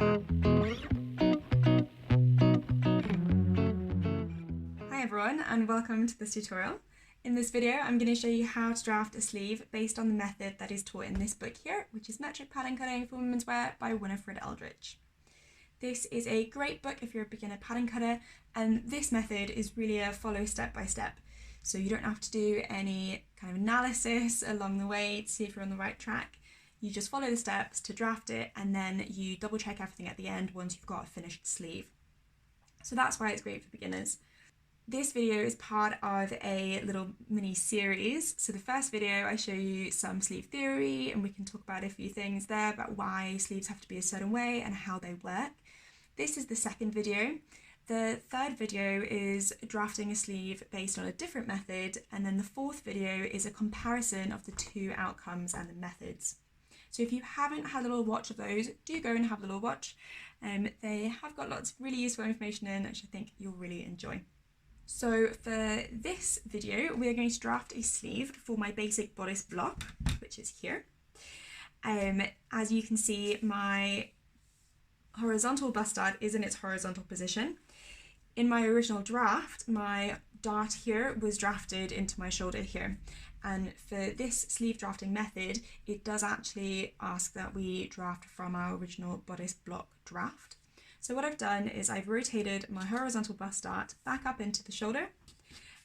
Hi everyone and welcome to this tutorial. In this video I'm going to show you how to draft a sleeve based on the method that is taught in this book here, which is Metric Pattern Cutting for Womenswear by Winifred Aldrich. This is a great book if you're a beginner pattern cutter, and this method is really a follow step by step. So you don't have to do any kind of analysis along the way to see if you're on the right track. You just follow the steps to draft it, and then you double check everything at the end once you've got a finished sleeve. So that's why it's great for beginners. This video is part of a little mini series. So the first video I show you some sleeve theory, and we can talk about a few things there about why sleeves have to be a certain way and how they work. This is the second video. The third video is drafting a sleeve based on a different method, and then the fourth video is a comparison of the two outcomes and the methods. So if you haven't had a little watch of those, do go and have a little watch. They have got lots of really useful information in, which I think you'll really enjoy. So for this video, we are going to draft a sleeve for my basic bodice block, which is here. As you can see, my horizontal bust dart is in its horizontal position. In my original draft, my dart here was drafted into my shoulder here. And for this sleeve drafting method, it does actually ask that we draft from our original bodice block draft. So what I've done is I've rotated my horizontal bust dart back up into the shoulder,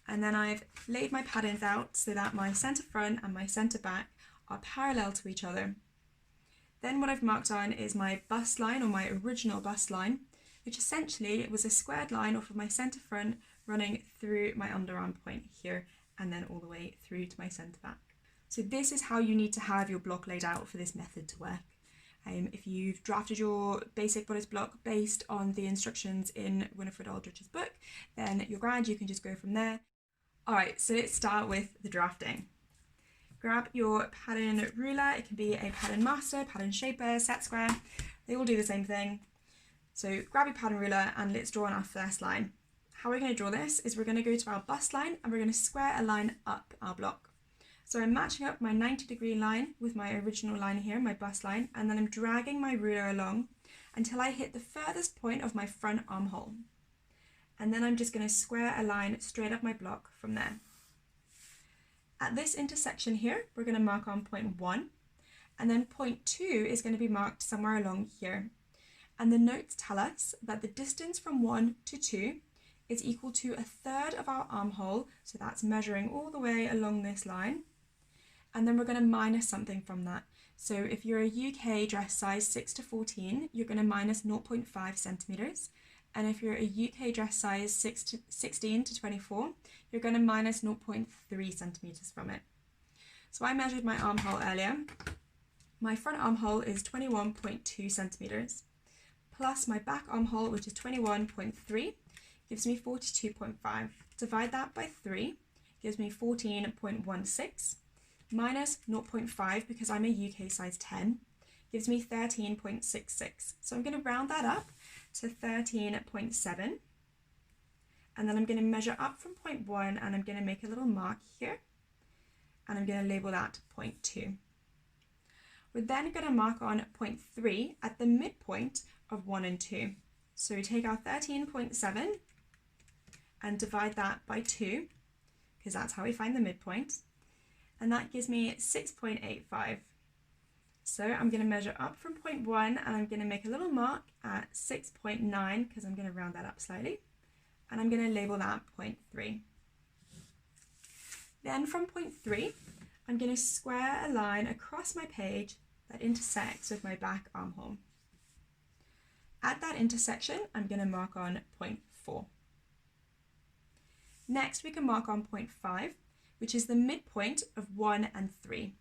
and then I've laid my patterns out so that my centre front and my centre back are parallel to each other. Then what I've marked on is my bust line, or my original bust line, which essentially was a squared line off of my centre front running through my underarm point here and then all the way through to my centre back. So this is how you need to have your block laid out for this method to work. If you've drafted your basic bodice block based on the instructions in Winifred Aldrich's book, then you're grand, you can just go from there. Alright, so let's start with the drafting. Grab your pattern ruler. It can be a pattern master, pattern shaper, set square. They all do the same thing. So grab your pattern ruler and let's draw on our first line. How we're going to draw this is we're going to go to our bust line and we're going to square a line up our block. So I'm matching up my 90-degree line with my original line here, my bust line, and then I'm dragging my ruler along until I hit the furthest point of my front armhole. And then I'm just going to square a line straight up my block from there. At this intersection here, we're going to mark on point 1, and then point 2 is going to be marked somewhere along here. And the notes tell us that the distance from 1 to 2 is equal to 1/3 of our armhole, so that's measuring all the way along this line. And then we're going to minus something from that. So if you're a UK dress size 6 to 14, you're going to minus 0.5 centimetres. And if you're a UK dress size 16 to 24, you're going to minus 0.3 centimetres from it. So I measured my armhole earlier. My front armhole is 21.2 centimetres, plus my back armhole, which is 21.3, gives me 42.5. Divide that by 3, gives me 14.16. Minus 0.5, because I'm a UK size 10, gives me 13.66. So I'm going to round that up to 13.7. And then I'm going to measure up from point 1 and I'm going to make a little mark here. And I'm going to label that point 2. We're then going to mark on point 3 at the midpoint of 1 and 2. So we take our 13.7 and divide that by 2, because that's how we find the midpoint. And that gives me 6.85. So I'm going to measure up from point 1 and I'm going to make a little mark at 6.9, because I'm going to round that up slightly, and I'm going to label that point 3. Then from point 3, I'm going to square a line across my page that intersects with my back armhole. At that intersection, I'm going to mark on point 4. Next, we can mark on point 5, which is the midpoint of 1 and 3.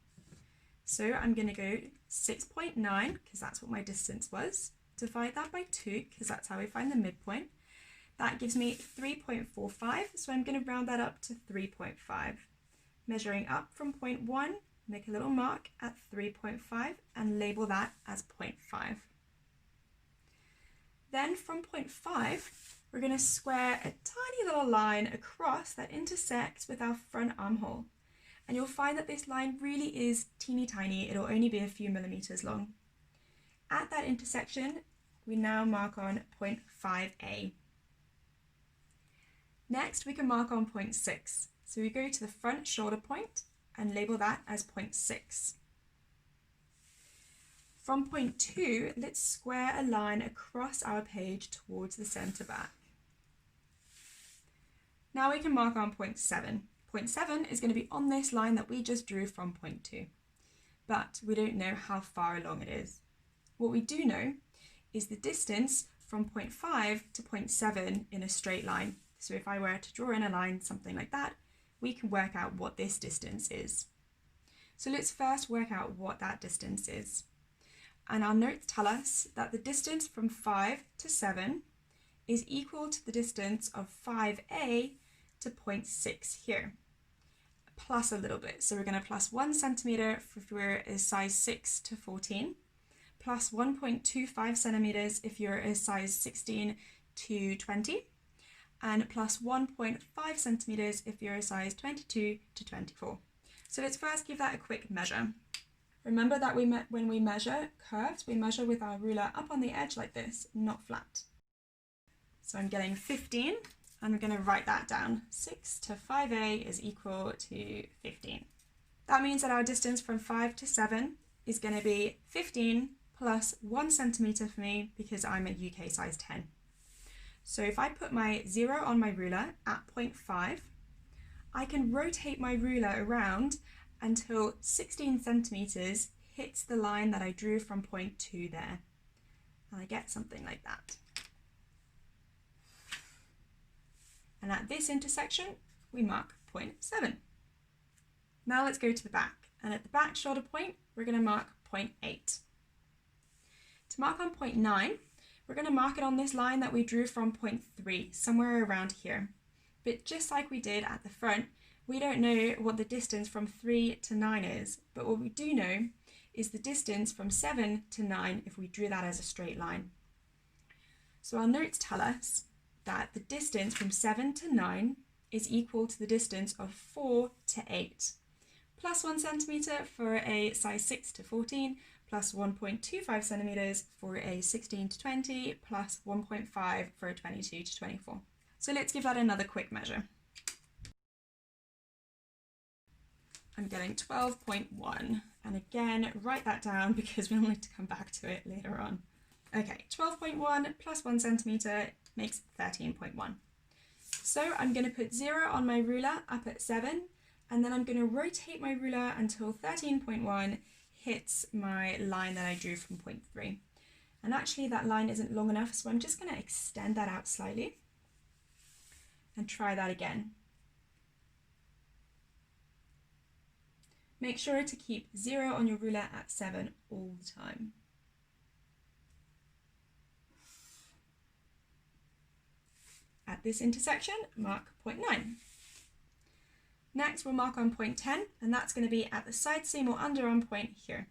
So I'm going to go 6.9, because that's what my distance was, divide that by 2, because that's how we find the midpoint. That gives me 3.45, so I'm going to round that up to 3.5. Measuring up from point 1, make a little mark at 3.5 and label that as 0.5. Then from point 5, we're going to square a tiny little line across that intersects with our front armhole. And you'll find that this line really is teeny tiny. It'll only be a few millimeters long. At that intersection, we now mark on point 5A. Next, we can mark on point 6. So we go to the front shoulder point and label that as point 6. From point 2, let's square a line across our page towards the centre back. Now we can mark on point 7. Point 7 is going to be on this line that we just drew from point 2, but we don't know how far along it is. What we do know is the distance from point 5 to point 7 in a straight line. So if I were to draw in a line, something like that, we can work out what this distance is. So let's first work out what that distance is. And our notes tell us that the distance from 5 to 7 is equal to the distance of 5A to point 6 here, plus a little bit. So we're going to plus 1 centimetre if we're a size 6 to 14, plus 1.25 centimetres if you're a size 16 to 20, and plus 1.5 centimetres if you're a size 22 to 24. So let's first give that a quick measure. Remember that when we measure curves, we measure with our ruler up on the edge like this, not flat. So I'm getting 15, and we're going to write that down. 6 to 5A is equal to 15. That means that our distance from 5 to 7 is going to be 15 plus 1 centimetre for me because I'm a UK size 10. So if I put my 0 on my ruler at 0.5, I can rotate my ruler around until 16 centimetres hits the line that I drew from point 2 there. And I get something like that. And at this intersection, we mark point 7. Now let's go to the back. And at the back shoulder point, we're going to mark point 8. To mark on point 9, we're going to mark it on this line that we drew from point 3, somewhere around here. But just like we did at the front, we don't know what the distance from 3 to 9 is, but what we do know is the distance from 7 to 9 if we drew that as a straight line. So our notes tell us that the distance from 7 to 9 is equal to the distance of 4 to 8, plus 1 centimetre for a size 6 to 14, plus 1.25 centimetres for a 16 to 20, plus 1.5 for a 22 to 24. So let's give that another quick measure. I'm getting 12.1, and again, write that down because we'll need to come back to it later on. Okay, 12.1 plus 1 centimetre makes 13.1. So I'm going to put 0 on my ruler up at 7, and then I'm going to rotate my ruler until 13.1 hits my line that I drew from point 3. And actually that line isn't long enough, so I'm just going to extend that out slightly and try that again. Make sure to keep 0 on your ruler at 7 all the time. At this intersection, mark point 9. Next, we'll mark on point 10, and that's going to be at the side seam or underarm point here.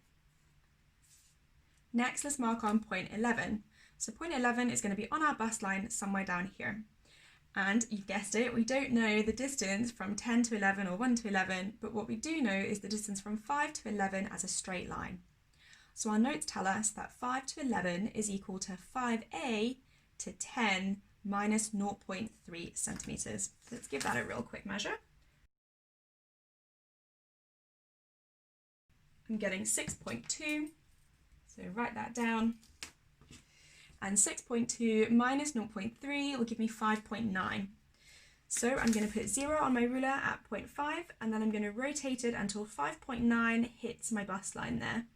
Next, let's mark on point 11. So point 11 is going to be on our bust line somewhere down here. And you guessed it, we don't know the distance from 10 to 11 or 1 to 11, but what we do know is the distance from 5 to 11 as a straight line. So our notes tell us that 5 to 11 is equal to 5A to 10 minus 0.3 centimetres. Let's give that a real quick measure. I'm getting 6.2, so write that down. And 6.2 minus 0.3 will give me 5.9. So I'm going to put 0 on my ruler at 0.5, and then I'm going to rotate it until 5.9 hits my bust line there.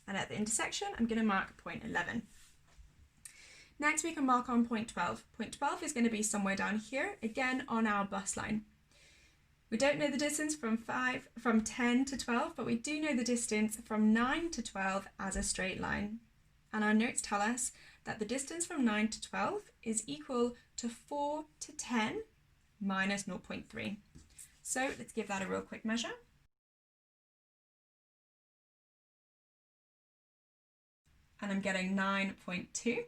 And at the intersection, I'm going to mark point 11. Next, we can mark on point 12. Point 12 is going to be somewhere down here, again on our bust line. We don't know the distance from 10 to 12, but we do know the distance from 9 to 12 as a straight line. And our notes tell us that the distance from 9 to 12 is equal to 4 to 10 minus 0.3. So let's give that a real quick measure. And I'm getting 9.2.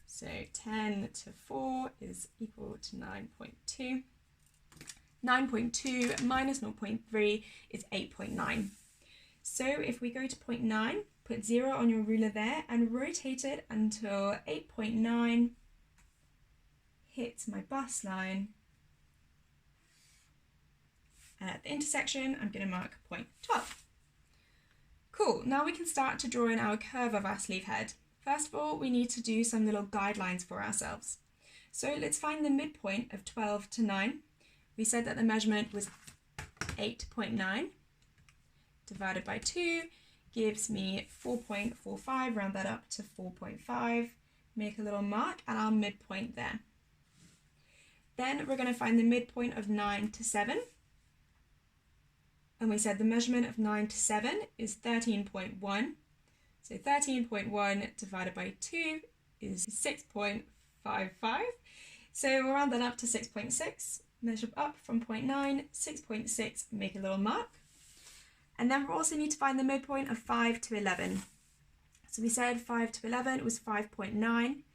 So 10 to 4 is equal to 9.2. 9.2 minus 0.3 is 8.9. So if we go to 0.9, put 0 on your ruler there and rotate it until 8.9 hits my bust line. And at the intersection, I'm going to mark 0.12. Cool, now we can start to draw in our curve of our sleeve head. First of all, we need to do some little guidelines for ourselves. So let's find the midpoint of 12 to 9. We said that the measurement was 8.9 divided by 2 gives me 4.45, round that up to 4.5, make a little mark at our midpoint there. Then we're going to find the midpoint of 9 to 7. And we said the measurement of 9 to 7 is 13.1. So 13.1 divided by 2 is 6.55. So we'll round that up to 6.6, measure up from 0.9, 6.6, make a little mark. And then we also need to find the midpoint of 5 to 11. So we said 5 to 11 was 5.9.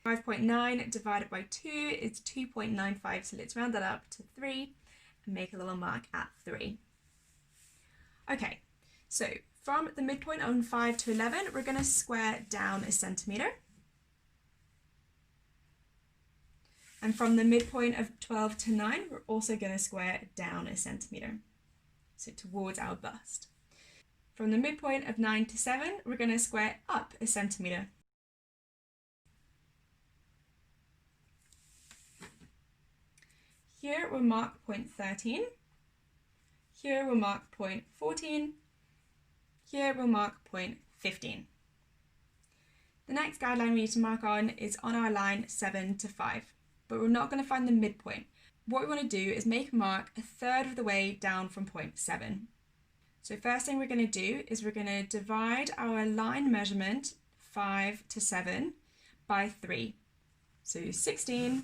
5.9 divided by 2 is 2.95. So let's round that up to 3 and make a little mark at 3. Okay, so from the midpoint on 5 to 11, we're going to square down a centimetre. And from the midpoint of 12 to 9, we're also going to square down a centimetre, so towards our bust. From the midpoint of 9 to 7, we're going to square up a centimetre. Here we'll mark point 13. Here we'll mark point 14. Here we'll mark point 15. The next guideline we need to mark on is on our line 7 to 5, but we're not going to find the midpoint. What we want to do is make a mark a third of the way down from point 7. So first thing we're going to do is we're going to divide our line measurement 5 to 7 by 3. So 16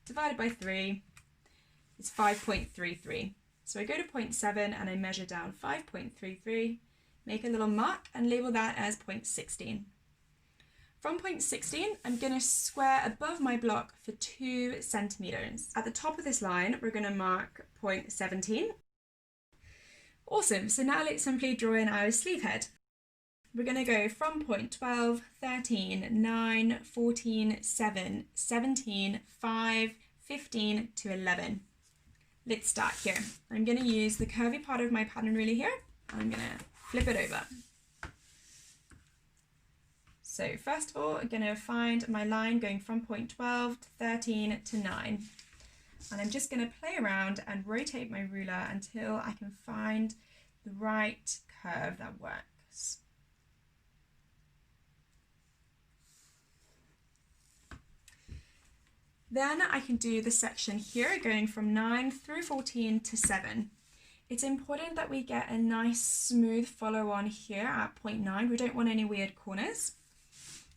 divided by 3 is 5.33. So I go to point 7 and I measure down 5.33, make a little mark and label that as point 16. From point 16, I'm going to square above my block for 2 centimetres. At the top of this line, we're going to mark point 17. Awesome, so now let's simply draw in our sleeve head. We're going to go from point 12, 13, 9, 14, 7, 17, 5, 15 to 11. Let's start here. I'm going to use the curvy part of my pattern ruler here. I'm going to flip it over. So first of all, I'm going to find my line going from point 12 to 13 to 9. And I'm just going to play around and rotate my ruler until I can find the right curve that works. Then I can do the section here going from 9 through 14 to 7. It's important that we get a nice smooth follow on here at point 9. We don't want any weird corners.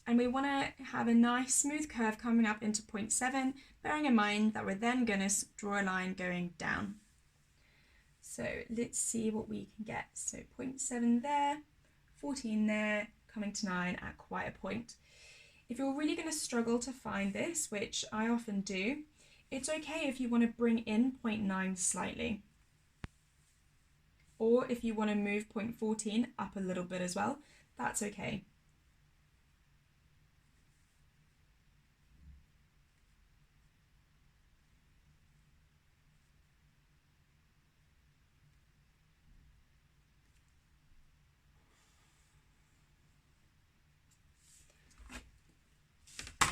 And we want to have a nice smooth curve coming up into point 7, bearing in mind that we're then going to draw a line going down. So let's see what we can get. So point 7 there, 14 there, coming to 9 at quite a point. If you're really going to struggle to find this, which I often do, it's okay if you want to bring in point 9 slightly. Or if you want to move point 14 up a little bit as well, that's okay.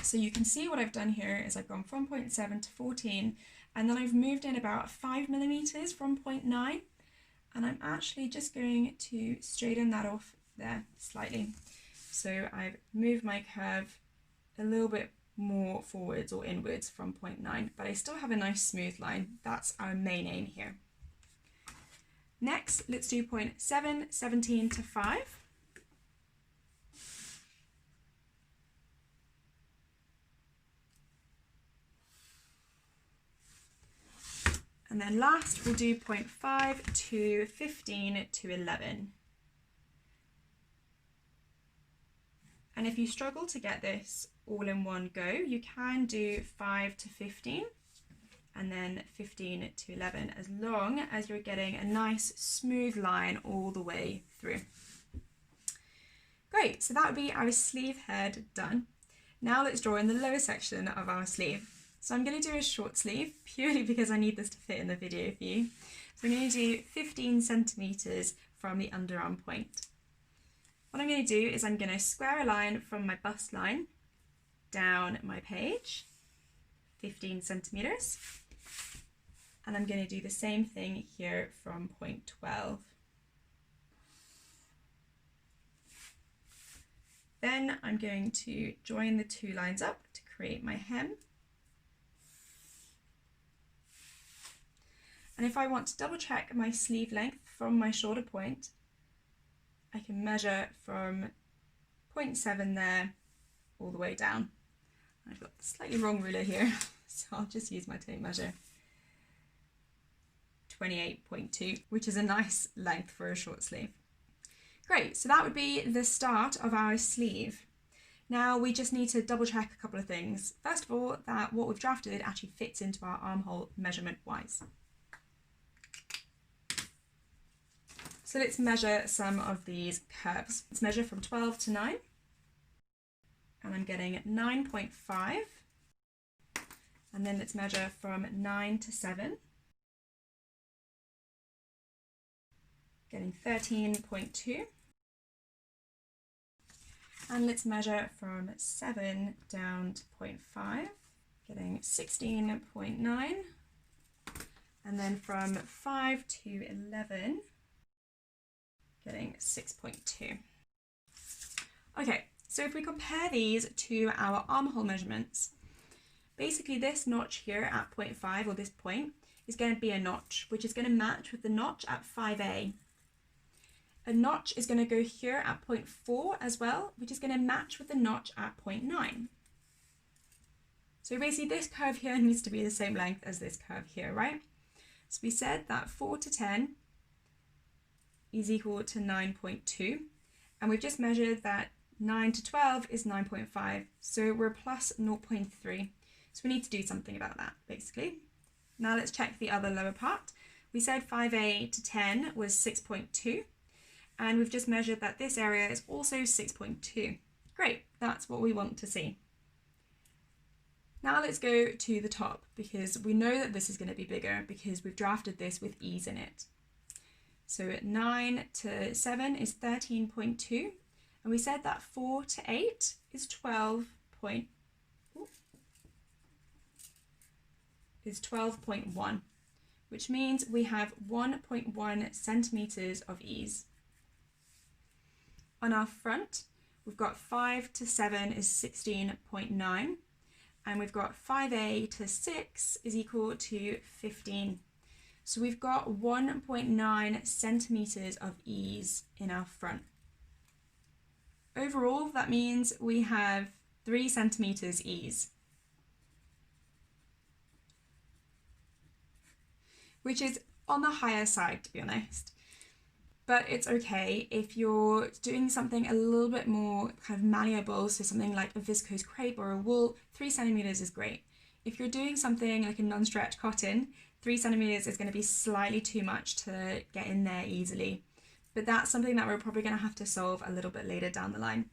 So you can see what I've done here is I've gone from point 7 to 14, and then I've moved in about 5 millimeters from point 9, and I'm actually just going to straighten that off there slightly. So I've moved my curve a little bit more forwards or inwards from point 9, but I still have a nice smooth line. That's our main aim here. Next, let's do point 7, 17 to 5. And then last, we'll do point 5 to 15 to 11. And if you struggle to get this all in one go, you can do 5 to 15 and then 15 to 11, as long as you're getting a nice smooth line all the way through. Great, so that would be our sleeve head done. Now let's draw in the lower section of our sleeve. So I'm going to do a short sleeve purely because I need this to fit in the video for you. So I'm going to do 15 centimeters from the underarm point. What I'm going to do is I'm going to square a line from my bust line down my page, 15 centimeters. And I'm going to do the same thing here from point 12. Then I'm going to join the two lines up to create my hem. And if I want to double check my sleeve length from my shoulder point, I can measure from 0.7 there all the way down. I've got the slightly wrong ruler here, so I'll just use my tape measure. 28.2, which is a nice length for a short sleeve. Great, so that would be the start of our sleeve. Now we just need to double check a couple of things. First of all, that what we've drafted actually fits into our armhole measurement wise. So let's measure some of these curves. Let's measure from 12 to 9. And I'm getting 9.5. And then let's measure from 9 to 7. Getting 13.2. And let's measure from 7 down to 0.5, getting 16.9. And then from 5 to 11, getting 6.2. Okay, so if we compare these to our armhole measurements, basically this notch here at 0.5, or this point, is going to be a notch, which is going to match with the notch at 5A. A notch is going to go here at 0.4 as well, which is going to match with the notch at 0.9. So basically this curve here needs to be the same length as this curve here, right? So we said that 4 to 10 is equal to 9.2, and we've just measured that 9 to 12 is 9.5, so we're plus 0.3. So we need to do something about that, basically. Now let's check the other lower part. We said 5A to 10 was 6.2. And we've just measured that this area is also 6.2. Great, that's what we want to see. Now let's go to the top, because we know that this is going to be bigger because we've drafted this with ease in it. So 9 to 7 is 13.2, and we said that 4 to 8 is 12.1, which means we have 1.1 centimeters of ease. On our front, we've got 5 to 7 is 16.9, and we've got 5A to 6 is equal to 15. So we've got 1.9 centimeters of ease in our front. Overall, that means we have 3 centimeters ease, which is on the higher side, to be honest. But it's okay if you're doing something a little bit more kind of malleable, so something like a viscose crepe or a wool, 3 centimeters is great. If you're doing something like a non-stretch cotton, 3 centimeters is going to be slightly too much to get in there easily. But that's something that we're probably going to have to solve a little bit later down the line.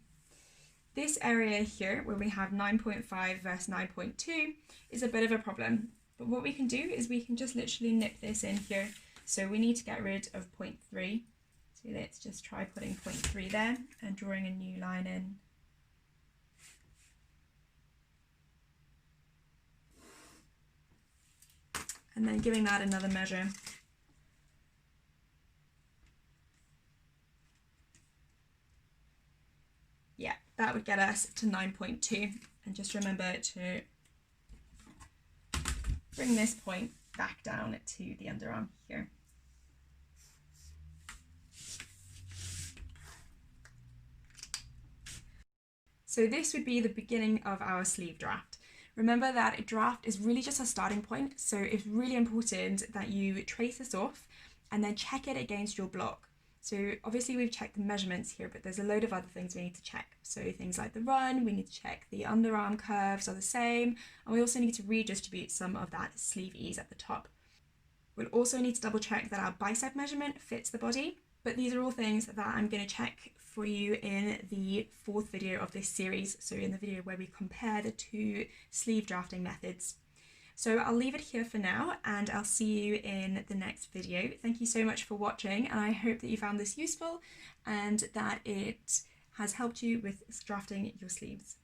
This area here, where we have 9.5 versus 9.2, is a bit of a problem. But what we can do is we can just literally nip this in here. So we need to get rid of 0.3. So let's just try putting 0.3 there and drawing a new line in. And then giving that another measure. Yeah, that would get us to 9.2. And just remember to bring this point back down to the underarm here. So this would be the beginning of our sleeve draft. Remember that a draft is really just a starting point, so it's really important that you trace this off and then check it against your block. So obviously we've checked the measurements here, but there's a load of other things we need to check. So things like the run, we need to check the underarm curves are the same, and we also need to redistribute some of that sleeve ease at the top. We'll also need to double check that our bicep measurement fits the body, but these are all things that I'm going to check for you in the fourth video of this series, so in the video where we compare the two sleeve drafting methods. So I'll leave it here for now, and I'll see you in the next video. Thank you so much for watching, and I hope that you found this useful and that it has helped you with drafting your sleeves.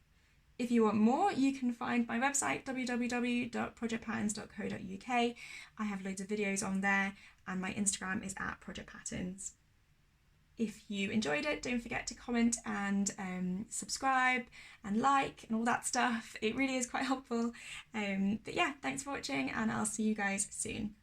If you want more, you can find my website, www.projectpatterns.co.uk. I have loads of videos on there, and my Instagram is @projectpatterns. If you enjoyed it, don't forget to comment and subscribe and like and all that stuff. It really is quite helpful. But yeah, thanks for watching, and I'll see you guys soon.